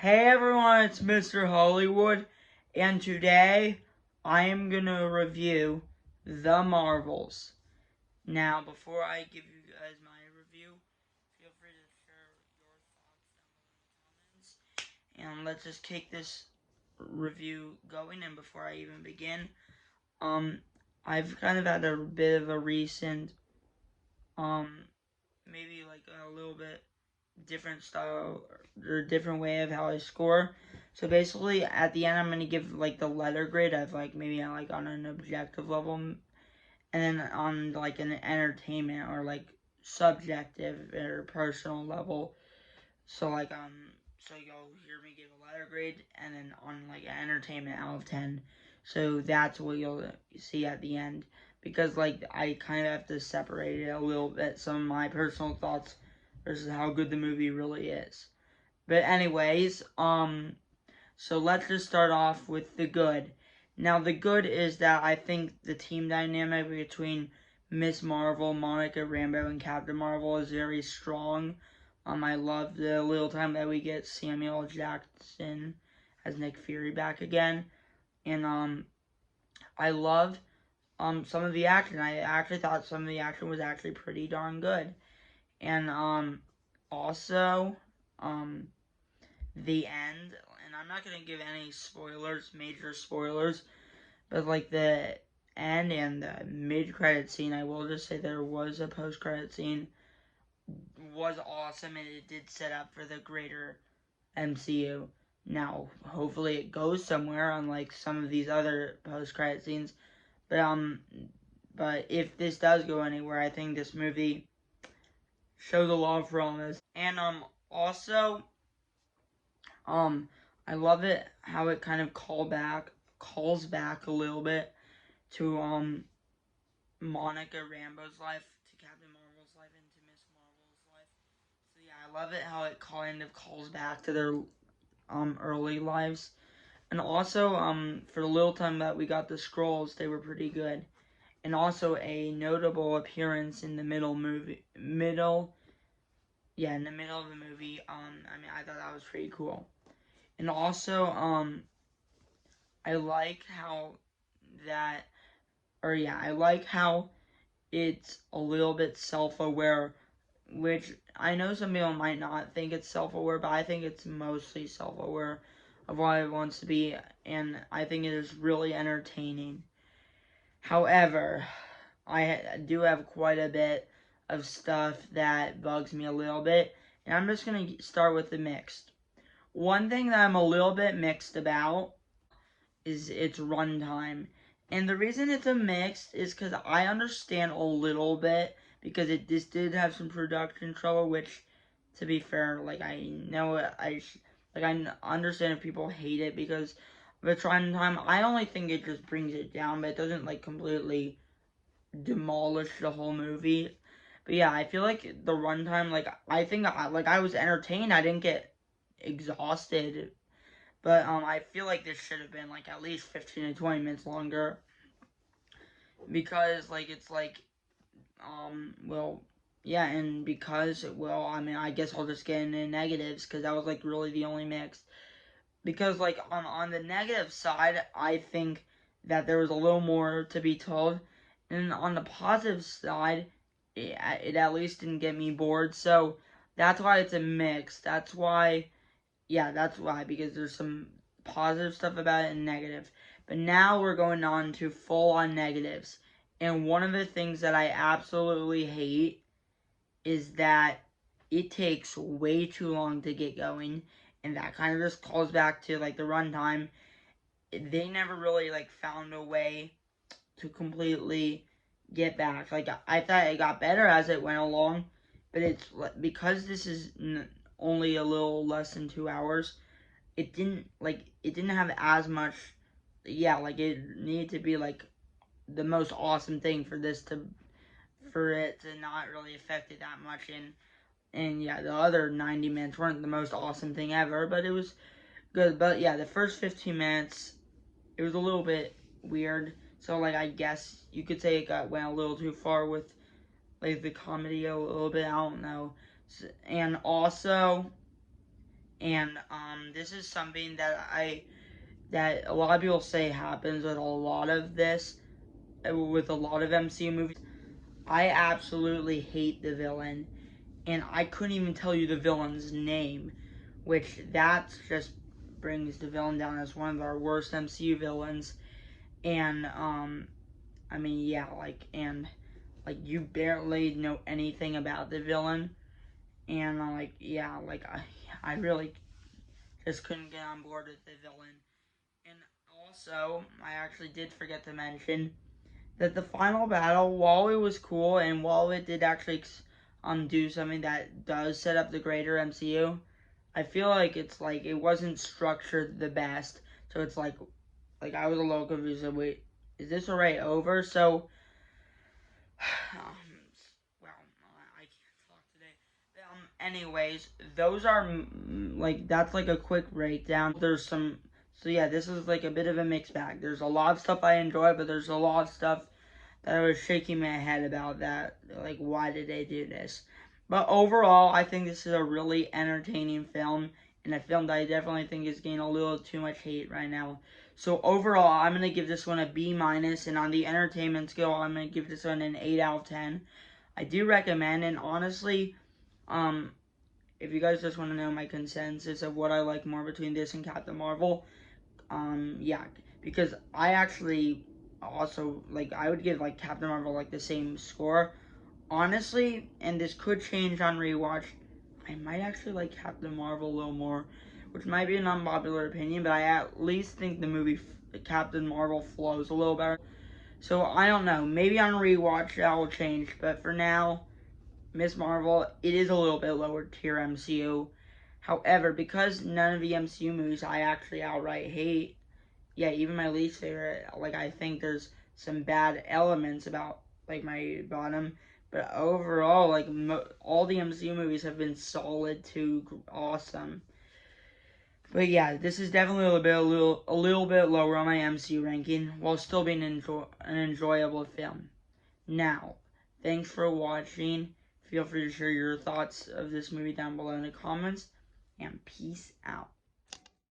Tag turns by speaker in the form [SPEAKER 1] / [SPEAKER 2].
[SPEAKER 1] Hey everyone, it's Mr. Hollywood, and today I am gonna review The Marvels. Now, before I give you guys my review, feel free to share your thoughts down below in the comments. And let's just kick this review going. And before I even begin, um, I've kind of had a bit of a recent, um, maybe like a little bit different style or different way of how I score. So basically, at the end, I'm gonna give like the letter grade of like maybe like on an objective level, and then on like an entertainment or like subjective or personal level. So like so you'll hear me give a letter grade, and then on like an entertainment out of 10. So that's what you'll see at the end, because like I kind of have to separate it a little bit, some of my personal thoughts versus how good the movie really is. But anyways, so let's just start off with the good. Now the good is that I think the team dynamic between Miss Marvel, Monica Rambeau, and Captain Marvel is very strong. I love the little time that we get Samuel Jackson as Nick Fury back again, and I love some of the action. I actually thought some of the action was actually pretty darn good, and also the end. And I'm not gonna give any spoilers, major spoilers, but like the end and the mid-credit scene, I will just say there was a post-credit scene, was awesome, and it did set up for the greater MCU. Now, hopefully it goes somewhere, unlike some of these other post-credit scenes. But but if this does go anywhere, I think this movie shows a lot of promise. And also, um, I love it how it kind of calls back a little bit to Monica Rambeau's life, to Captain Marvel's life, and to Miss Marvel's life. So yeah, I love it how it kind of calls back to their early lives. And also for the little time that we got the Skrulls, they were pretty good. And also a notable appearance in the in the middle of the movie. I mean, I thought that was pretty cool. And also I like how that, or yeah, I like how it's a little bit self-aware, which I know some people might not think it's self-aware, but I think it's mostly self-aware of what it wants to be, and I think it is really entertaining. However, I do have quite a bit of stuff that bugs me a little bit, and I'm just going to start with the mixed. One thing that I'm a little bit mixed about is its runtime. And the reason it's a mix is because I understand a little bit, because this did have some production trouble, which, to be fair, like I know I understand if people hate it because of its runtime. I only think it just brings it down, but it doesn't like completely demolish the whole movie. But yeah, I feel like the runtime, like I think I was entertained. I didn't get exhausted, but I feel like this should have been like at least 15 to 20 minutes longer, because like it's like well, yeah, and because, well, I mean, I guess I'll just get into negatives, because that was like really the only mix. Because like on the negative side, I think that there was a little more to be told, and on the positive side, it at least didn't get me bored. So that's why it's a mix. That's why, yeah, that's why, because there's some positive stuff about it and negative. But now we're going on to full on negatives. And one of the things that I absolutely hate is that it takes way too long to get going. And that kind of just calls back to like the runtime. They never really like found a way to completely get back. Like I thought it got better as it went along, but it's because this is only a little less than 2 hours. It didn't have as much. Yeah, like it needed to be like the most awesome thing for it to not really affect it that much. And yeah, the other 90 minutes weren't the most awesome thing ever, but it was good. But yeah, the first 15 minutes, it was a little bit weird. So like I guess you could say it went a little too far with like the comedy a little bit. I don't know. And also, And this is something that a lot of people say happens with a lot of MCU movies. I absolutely hate the villain, and I couldn't even tell you the villain's name, which that just brings the villain down as one of our worst MCU villains. And I mean, yeah, you barely know anything about the villain, and I really just couldn't get on board with the villain. And also, I actually did forget to mention that the final battle, while it was cool and while it did actually do something that does set up the greater MCU, I feel like it wasn't structured the best. So it's I was a little confused. Wait, is this already over? So, well, I can't talk today. Anyways, those are that's like a quick breakdown. There's some. So yeah, this is like a bit of a mixed bag. There's a lot of stuff I enjoy, but there's a lot of stuff that I was shaking my head about that, like, why did they do this? But overall, I think this is a really entertaining film, and a film that I definitely think is getting a little too much hate right now. So overall, I'm going to give this one a B-, and on the entertainment scale, I'm going to give this one an 8 out of 10. I do recommend, and honestly, if you guys just want to know my consensus of what I like more between this and Captain Marvel, yeah, because I actually also I would give Captain Marvel the same score. Honestly, and this could change on rewatch, I might actually like Captain Marvel a little more, which might be an unpopular opinion, but I at least think the movie Captain Marvel flows a little better. So I don't know, maybe on rewatch that will change, but for now, Miss Marvel, it is a little bit lower tier MCU. However, because none of the MCU movies I actually outright hate, yeah, even my least favorite, I think there's some bad elements about my bottom, but overall, all the MCU movies have been solid to awesome. But yeah, this is definitely a little bit lower on my MCU ranking, while still being an enjoyable film. Now, thanks for watching. Feel free to share your thoughts of this movie down below in the comments, and peace out.